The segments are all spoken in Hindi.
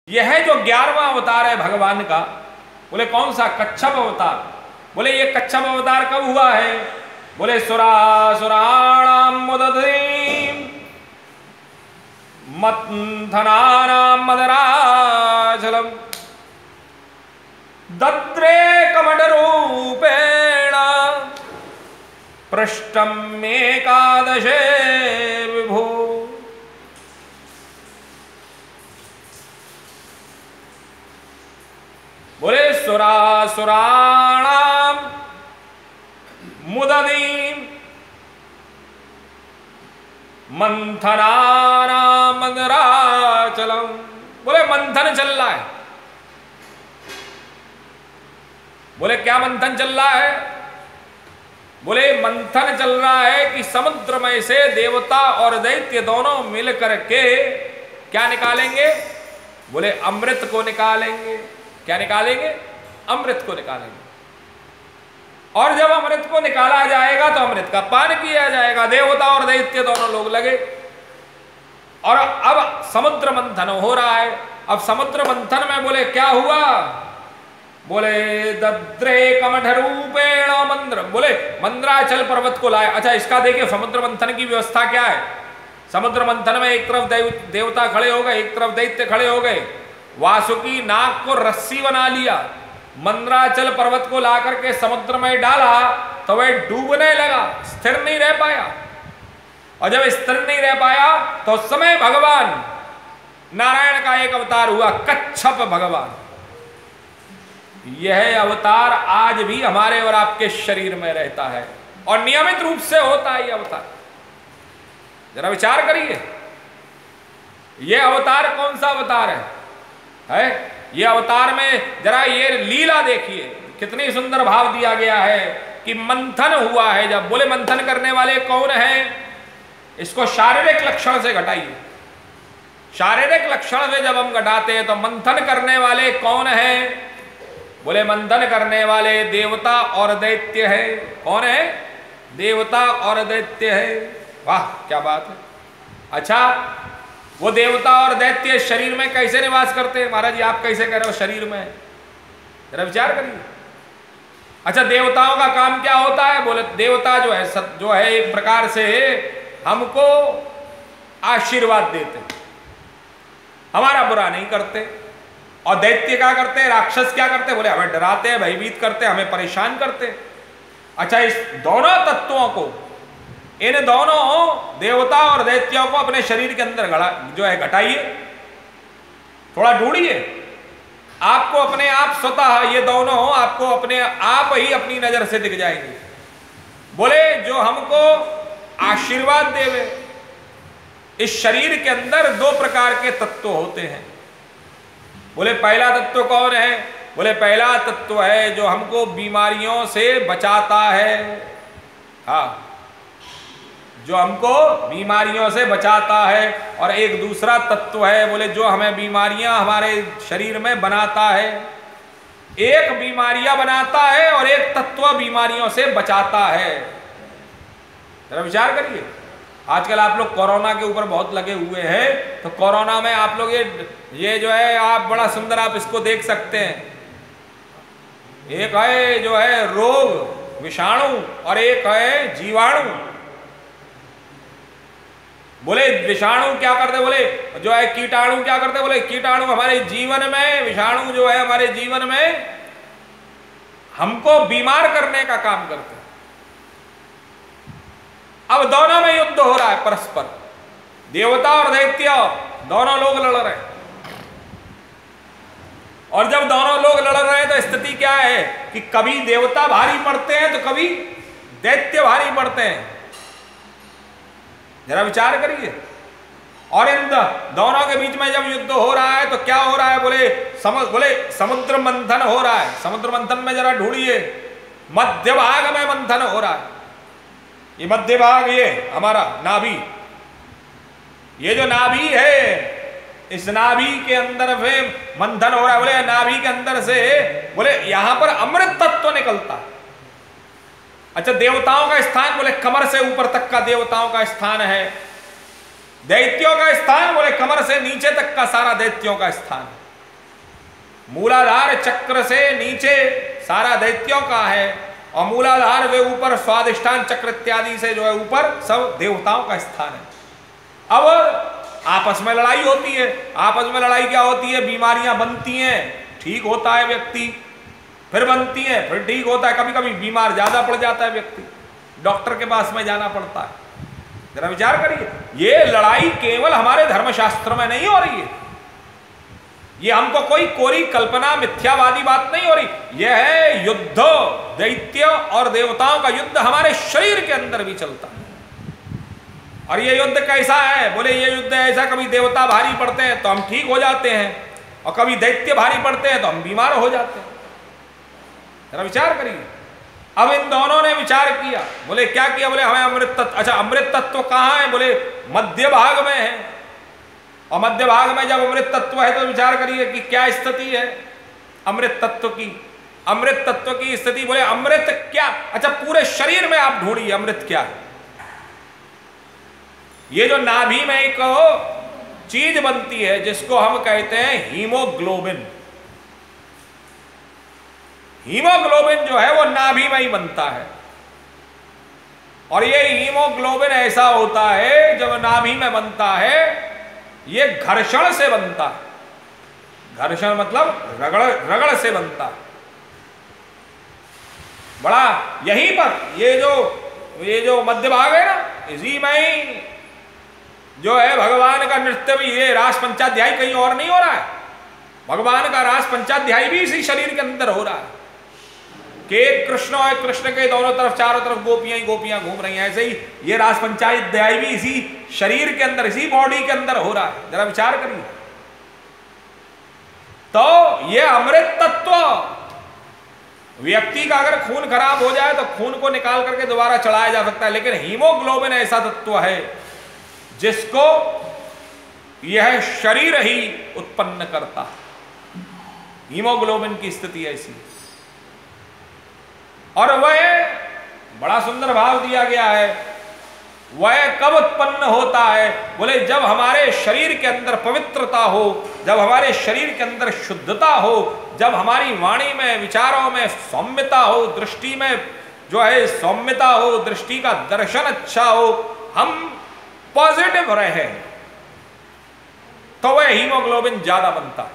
यह जो 11वां अवतार है भगवान का, बोले कौन सा? कच्छप अवतार। बोले ये कच्छप अवतार कब हुआ है? बोले सुरासुराणाम मुदधीम मंथनानाम मदराचलम दद्रे कमंडरूपेण पृष्ठम एकादशे विभो। बोले सुरासुराणाम मुदधीम मंथनानाम मदराचलम। बोले मंथन चल रहा है। बोले क्या मंथन चल रहा है? बोले मंथन चल रहा है कि समुद्र में से देवता और दैत्य दोनों मिलकर के क्या निकालेंगे? बोले अमृत को निकालेंगे। क्या निकालेंगे? अमृत को निकालेंगे। और जब अमृत को निकाला जाएगा तो अमृत का पान किया जाएगा। देवता और दैत्य दोनों लोग लगे और अब समुद्र मंथन हो रहा है। अब समुद्र मंथन में बोले क्या हुआ? बोले दद्रे कमठरूपेण मंद्र। बोले मंद्राचल पर्वत को लाए। अच्छा इसका देखिए समुद्र मंथन की व्यवस्था क्या है। समुद्र मंथन में एक तरफ देवता खड़े हो गए, एक तरफ दैत्य खड़े हो गए। वासुकी नाग को रस्सी बना लिया, मंद्राचल पर्वत को ला करके समुद्र में डाला तो वह डूबने लगा, स्थिर नहीं रह पाया। और जब स्थिर नहीं रह पाया तो उस समय भगवान नारायण का एक अवतार हुआ, कच्छप भगवान। यह अवतार आज भी हमारे और आपके शरीर में रहता है और नियमित रूप से होता है। यह अवतार जरा विचार करिए, यह अवतार कौन सा अवतार है? ये अवतार में जरा ये लीला देखिए, कितनी सुंदर भाव दिया गया है कि मंथन हुआ है। जब बोले मंथन करने वाले कौन हैं? इसको शारीरिक लक्षण से घटाइए। शारीरिक लक्षण से जब हम घटाते हैं तो मंथन करने वाले कौन हैं? बोले मंथन करने वाले देवता और दैत्य है। कौन है? देवता और दैत्य है। वाह क्या बात है। अच्छा वो देवता और दैत्य शरीर में कैसे निवास करते हैं? महाराज जी आप कैसे कह रहे हो शरीर में? जरा विचार करिए। अच्छा देवताओं का काम क्या होता है? बोले देवता जो है एक प्रकार से हमको आशीर्वाद देते, हमारा बुरा नहीं करते। और दैत्य क्या करते हैं? राक्षस क्या करते हैं? बोले हमें डराते हैं, भयभीत करते हैं, हमें परेशान करते हैं। अच्छा इस दोनों तत्वों को, इन दोनों देवता और दैत्यों को अपने शरीर के अंदर घटाइए, थोड़ा ढूंढिए। आपको अपने आप स्वतः ये दोनों आपको अपने आप ही अपनी नजर से दिख जाएंगे। बोले जो हमको आशीर्वाद देवे। इस शरीर के अंदर दो प्रकार के तत्व होते हैं। बोले पहला तत्व कौन है? बोले पहला तत्व है जो हमको बीमारियों से बचाता है। हाँ जो हमको बीमारियों से बचाता है। और एक दूसरा तत्व है बोले जो हमें बीमारियां हमारे शरीर में बनाता है। एक बीमारियां बनाता है और एक तत्व बीमारियों से बचाता है। जरा विचार करिए। आजकल आप लोग कोरोना के ऊपर बहुत लगे हुए हैं, तो कोरोना में आप लोग ये जो है आप बड़ा सुंदर आप इसको देख सकते हैं। एक है जो है रोग विषाणु और एक है जीवाणु। बोले विषाणु क्या करते? बोले जो है कीटाणु क्या करते? बोले कीटाणु हमारे जीवन में, विषाणु जो है हमारे जीवन में हमको बीमार करने का काम करते हैं। अब दोनों में युद्ध हो रहा है परस्पर, देवता और दैत्य दोनों लोग लड़ रहे हैं। और जब दोनों लोग लड़ रहे हैं तो स्थिति क्या है कि कभी देवता भारी पड़ते हैं तो कभी दैत्य भारी पड़ते हैं। जरा विचार करिए। और इन दोनों के बीच में जब युद्ध हो रहा है तो क्या हो रहा है? बोले समुद्र मंथन हो रहा है। समुद्र मंथन में जरा ढूंढिए, मध्य भाग में मंथन हो रहा है। ये मध्य भाग, ये हमारा नाभि, ये जो नाभि है, इस नाभि के अंदर से मंथन हो रहा है। बोले नाभि के अंदर से बोले यहां पर अमृत तत्व निकलता है। अच्छा देवताओं का स्थान? बोले कमर से ऊपर तक का देवताओं का स्थान है। दैत्यों का स्थान? बोले कमर से नीचे तक का सारा दैत्यों का स्थान है। मूलाधार चक्र से नीचे सारा दैत्यों का है और मूलाधार वे ऊपर स्वादिष्ठान चक्र इत्यादि से जो है ऊपर सब देवताओं का स्थान है। अब आपस में लड़ाई होती है। आपस में लड़ाई क्या होती है? बीमारियां बनती हैं, ठीक होता है व्यक्ति, फिर बनती है, फिर ठीक होता है। कभी कभी बीमार ज्यादा पड़ जाता है व्यक्ति, डॉक्टर के पास में जाना पड़ता है। जरा विचार करिए, ये लड़ाई केवल हमारे धर्मशास्त्र में नहीं हो रही है। ये हमको कोई कोरी कल्पना मिथ्यावादी बात नहीं हो रही। यह है युद्ध, दैत्य और देवताओं का युद्ध हमारे शरीर के अंदर भी चलता है। और ये युद्ध कैसा है? बोले ये युद्ध ऐसा, कभी देवता भारी पड़ते हैं तो हम ठीक हो जाते हैं और कभी दैत्य भारी पड़ते हैं तो हम बीमार हो जाते हैं। जरा विचार करिए। अब इन दोनों ने विचार किया, बोले क्या किया? बोले हमें अमृत तत्व, अच्छा अमृत तत्व कहाँ है? बोले मध्य भाग में है। और मध्य भाग में जब अमृत तत्व है तो विचार करिए कि क्या स्थिति है अमृत तत्व की। अमृत तत्व की स्थिति, बोले अमृत क्या? अच्छा पूरे शरीर में आप ढूंढिए अमृत क्या है। ये जो नाभि में एक चीज बनती है जिसको हम कहते हैं हीमोग्लोबिन। हीमोग्लोबिन जो है वो नाभि में ही बनता है। और ये हीमोग्लोबिन ऐसा होता है जब नाभि में बनता है, ये घर्षण से बनता है। घर्षण मतलब रगड़ से बनता है। बड़ा यहीं पर ये जो मध्य भाग है ना, इसी में ही जो है भगवान का नृत्य भी, ये रास पंचाध्याय कहीं और नहीं हो रहा है। भगवान का रास पंचाध्याय भी इसी शरीर के अंदर हो रहा है कि कृष्ण और कृष्ण के दोनों तरफ, चारों तरफ गोपियां ही गोपियां घूम रही हैं। ऐसे ही ये रास पंचाध्याय भी इसी शरीर के अंदर, इसी बॉडी के अंदर हो रहा है। जरा विचार करिए। तो ये अमृत तत्व, व्यक्ति का अगर खून खराब हो जाए तो खून को निकाल करके दोबारा चढ़ाया जा सकता है, लेकिन हीमोग्लोबिन ऐसा तत्व है जिसको यह शरीर ही उत्पन्न करता है। हीमोग्लोबिन की स्थिति ऐसी। और वह बड़ा सुंदर भाव दिया गया है, वह कब उत्पन्न होता है? बोले जब हमारे शरीर के अंदर पवित्रता हो, जब हमारे शरीर के अंदर शुद्धता हो, जब हमारी वाणी में, विचारों में सौम्यता हो, दृष्टि में जो है सौम्यता हो, दृष्टि का दर्शन अच्छा हो, हम पॉजिटिव रहे, तो वह हीमोग्लोबिन ज्यादा बनता है।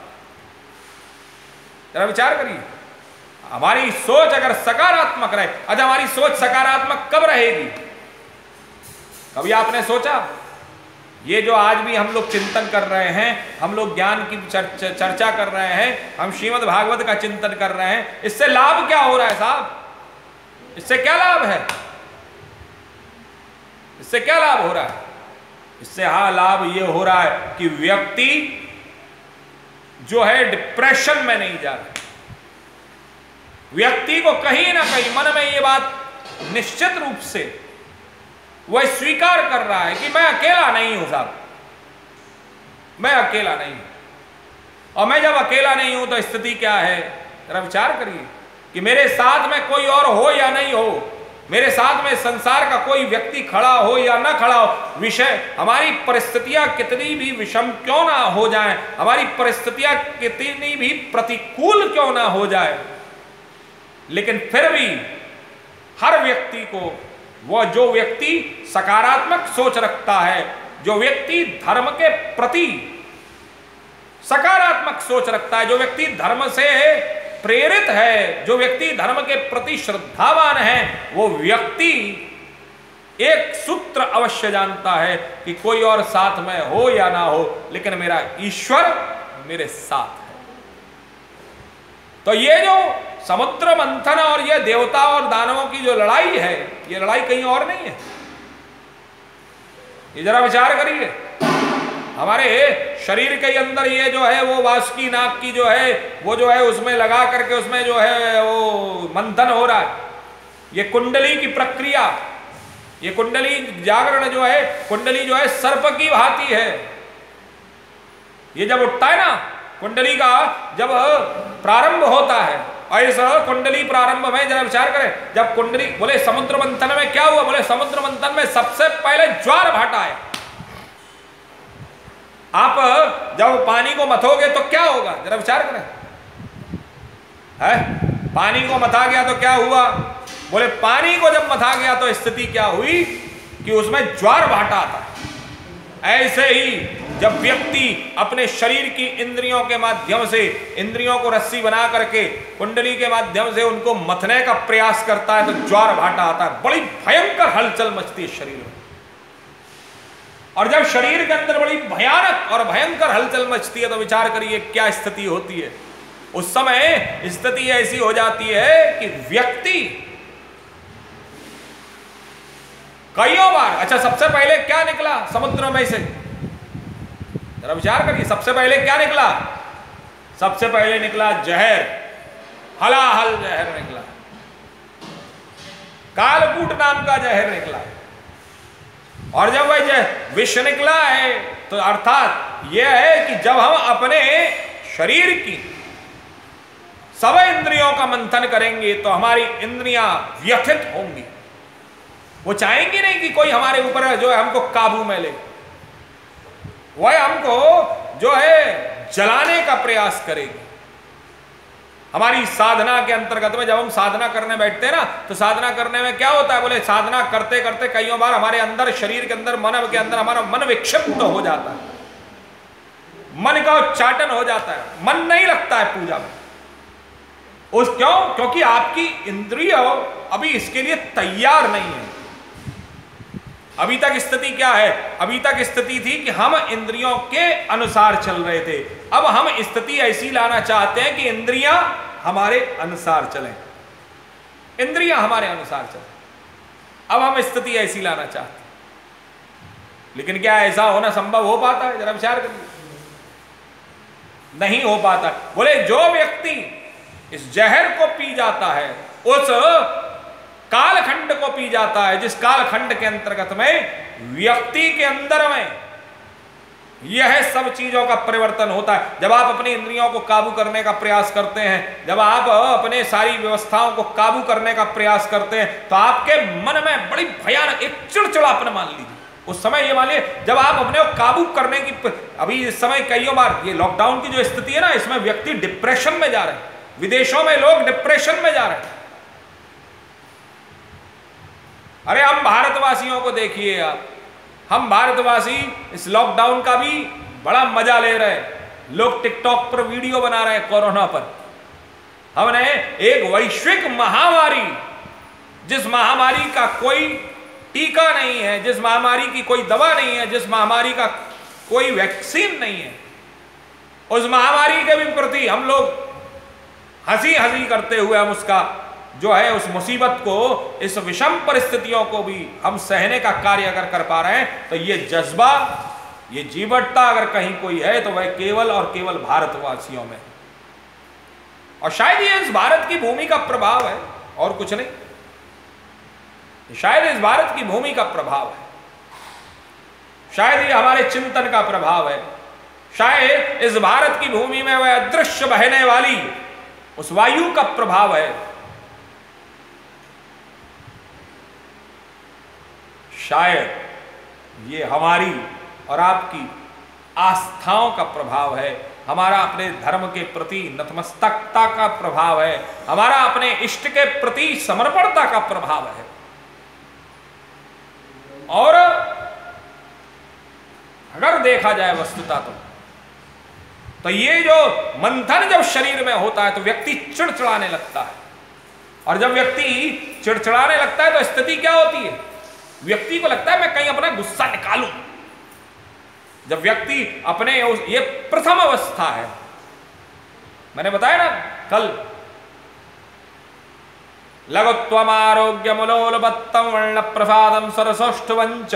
जरा विचार करिए। हमारी सोच अगर सकारात्मक रहे, अच्छा हमारी सोच सकारात्मक कब रहेगी? कभी आपने सोचा? ये जो आज भी हम लोग चिंतन कर रहे हैं, हम लोग ज्ञान की चर्चा कर रहे हैं, हम श्रीमद् भागवत का चिंतन कर रहे हैं, इससे लाभ क्या हो रहा है साहब? इससे क्या लाभ है? इससे क्या लाभ हो रहा है? इससे हाँ लाभ ये हो रहा है कि व्यक्ति जो है डिप्रेशन में नहीं जा रहा। व्यक्ति को कहीं ना कहीं मन में ये बात निश्चित रूप से वह स्वीकार कर रहा है कि मैं अकेला नहीं हूं साहब, मैं अकेला नहीं हूं। और मैं जब अकेला नहीं हूं तो स्थिति क्या है? जरा विचार करिए कि मेरे साथ में कोई और हो या नहीं हो, मेरे साथ में संसार का कोई व्यक्ति खड़ा हो या ना खड़ा हो, विषय हमारी परिस्थितियां कितनी भी विषम क्यों ना हो जाएं, हमारी परिस्थितियां कितनी भी प्रतिकूल क्यों ना हो जाए, लेकिन फिर भी हर व्यक्ति को, वह जो व्यक्ति सकारात्मक सोच रखता है, जो व्यक्ति धर्म के प्रति सकारात्मक सोच रखता है, जो व्यक्ति धर्म से प्रेरित है, जो व्यक्ति धर्म के प्रति श्रद्धावान है, वो व्यक्ति एक सूत्र अवश्य जानता है कि कोई और साथ में हो या ना हो, लेकिन मेरा ईश्वर मेरे साथ है। तो ये जो समुद्र मंथन और ये देवता और दानवों की जो लड़ाई है, ये लड़ाई कहीं और नहीं है। ये जरा विचार करिए। हमारे शरीर के अंदर ये जो है वो वासुकी नाग की जो है वो जो है उसमें लगा करके उसमें जो है वो मंथन हो रहा है। ये कुंडली की प्रक्रिया, ये कुंडली जागरण जो है, कुंडली जो है सर्प की भांति है। ये जब उठता है ना कुंडली का, जब प्रारंभ होता है, और इस कुंडली प्रारंभ में जरा विचार करें, जब कुंडली, बोले समुद्र मंथन में क्या हुआ? बोले समुद्र मंथन में सबसे पहले ज्वार भाटा है। आप जब पानी को मथोगे तो क्या होगा? जरा विचार करें। है? पानी को मथा गया तो क्या हुआ? बोले पानी को जब मथा गया तो स्थिति क्या हुई कि उसमें ज्वार भाटा आता है। ऐसे ही जब व्यक्ति अपने शरीर की इंद्रियों के माध्यम से, इंद्रियों को रस्सी बना करके कुंडली के माध्यम से उनको मथने का प्रयास करता है तो ज्वार भाटा आता है, बड़ी भयंकर हलचल मचती है शरीर में। और जब शरीर के अंदर बड़ी भयानक और भयंकर हलचल मचती है तो विचार करिए क्या स्थिति होती है। उस समय स्थिति ऐसी हो जाती है कि व्यक्ति कईयों बार, अच्छा सबसे पहले क्या निकला समुद्र में से, जरा विचार करिए, सबसे पहले क्या निकला? सबसे पहले निकला जहर, हलाहल जहर निकला, कालकूट नाम का जहर निकला। और जब वह विष निकला है तो अर्थात यह है कि जब हम अपने शरीर की सब इंद्रियों का मंथन करेंगे तो हमारी इंद्रियां व्यथित होंगी। वो चाहेंगी नहीं कि कोई हमारे ऊपर जो है हमको काबू में ले, वह हमको जो है जलाने का प्रयास करेगी। हमारी साधना के अंतर्गत में जब हम साधना करने बैठते हैं ना तो साधना करने में क्या होता है? बोले साधना करते करते कईयों बार हमारे अंदर, शरीर के अंदर, मन के अंदर हमारा मन विक्षिप्त हो जाता है, मन का उच्चाटन हो जाता है, मन नहीं लगता है पूजा में। उस क्यों? क्योंकि आपकी इंद्रिय अभी इसके लिए तैयार नहीं है। अभी तक स्थिति क्या है? अभी तक स्थिति थी कि हम इंद्रियों के अनुसार चल रहे थे। अब हम स्थिति ऐसी लाना चाहते हैं कि इंद्रियां हमारे अनुसार चलें, इंद्रियां हमारे अनुसार चलें। अब हम स्थिति ऐसी लाना चाहते हैं, लेकिन क्या ऐसा होना संभव हो पाता है? जरा विचार करिए, नहीं हो पाता। बोले जो व्यक्ति इस जहर को पी जाता है, उस कालखंड को पी जाता है, जिस कालखंड के अंतर्गत में व्यक्ति के अंदर में यह सब चीजों का परिवर्तन होता है। जब आप अपनी इंद्रियों को काबू करने का प्रयास करते हैं, जब आप अपने सारी व्यवस्थाओं को काबू करने का प्रयास करते हैं तो आपके मन में बड़ी भयानक एक चिड़चिड़ापन, मान लीजिए उस समय, ये मान लीजिए जब आप अपने को काबू करने की, अभी इस समय कईयों बार ये लॉकडाउन की जो स्थिति है ना, इसमें व्यक्ति डिप्रेशन में जा रहे हैं, विदेशों में लोग डिप्रेशन में जा रहे हैं। अरे हम भारतवासियों को देखिए आप, हम भारतवासी इस लॉकडाउन का भी बड़ा मजा ले रहे हैं। लोग टिकटॉक पर वीडियो बना रहे हैं कोरोना पर। हमने एक वैश्विक महामारी, जिस महामारी का कोई टीका नहीं है, जिस महामारी की कोई दवा नहीं है, जिस महामारी का कोई वैक्सीन नहीं है, उस महामारी के भी प्रति हम लोग हंसी हंसी करते हुए हम उसका जो है उस मुसीबत को, इस विषम परिस्थितियों को भी हम सहने का कार्य अगर कर पा रहे हैं तो ये जज्बा, ये जीवटता अगर कहीं कोई है तो वह केवल और केवल भारतवासियों में। और शायद ये इस भारत की भूमि का प्रभाव है और कुछ नहीं, शायद इस भारत की भूमि का प्रभाव है, शायद ये हमारे चिंतन का प्रभाव है, शायद इस भारत की भूमि में वह अदृश्य बहने वाली उस वायु का प्रभाव है, शायद ये हमारी और आपकी आस्थाओं का प्रभाव है, हमारा अपने धर्म के प्रति नतमस्तकता का प्रभाव है, हमारा अपने इष्ट के प्रति समर्पणता का प्रभाव है। और अगर देखा जाए वस्तुतः तो ये जो मंथन जब शरीर में होता है तो व्यक्ति चिड़चिड़ाने लगता है, और जब व्यक्ति चिड़चिड़ाने लगता है तो स्थिति क्या होती है? व्यक्ति को लगता है मैं कहीं अपना गुस्सा निकालूं। जब व्यक्ति अपने ये प्रथम अवस्था है, मैंने बताया ना कल, लघुत्वम आरोग्य मुलोलबत्तम वर्ण प्रसादम सरसोष्ठवंच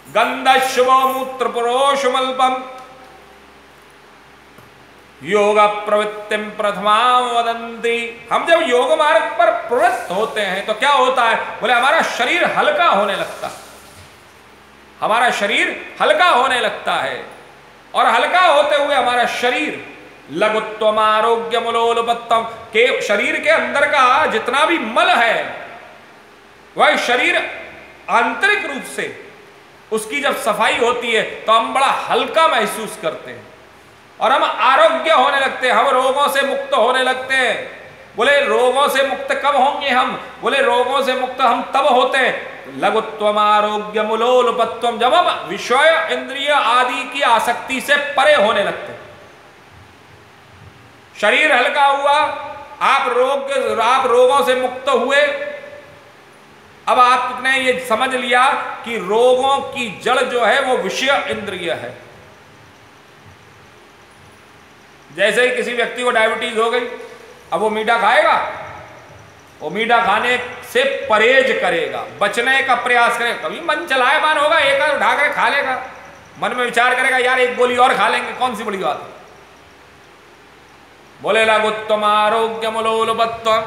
गंधशुभो मूत्र पुरोषमल्पम योग प्रवृत्तिम प्रथमाम वदंती। हम जब योग मार्ग पर प्रवृत्त होते हैं तो क्या होता है? बोले हमारा शरीर हल्का होने लगता है, हमारा शरीर हल्का होने लगता है, और हल्का होते हुए हमारा शरीर लघुत्वम आरोग्य मुलोलपत्तम के शरीर के अंदर का जितना भी मल है वह शरीर आंतरिक रूप से उसकी जब सफाई होती है तो हम बड़ा हल्का महसूस करते हैं। और हम आरोग्य होने लगते हैं, हम रोगों से मुक्त होने लगते हैं। बोले रोगों से मुक्त कब होंगे हम? बोले रोगों से मुक्त हम तब होते हैं लघुत्वम आरोग्य मूलोलुपत्वम, जब हम विषय इंद्रिय आदि की आसक्ति से परे होने लगते हैं। शरीर हल्का हुआ, आप रोगों से मुक्त हुए। अब आपने ये समझ लिया कि रोगों की जड़ जो है वो विषय इंद्रिय है। जैसे ही किसी व्यक्ति को डायबिटीज हो गई, अब वो मीठा खाएगा, वो मीठा खाने से परहेज करेगा, बचने का प्रयास करेगा। कभी मन चलायमान होगा, एक उठा कर खा लेगा, मन में विचार करेगा यार एक गोली और खा लेंगे, कौन सी बड़ी बात है। बोले लघुत्वम आरोग्य मूलोलुपत्वम,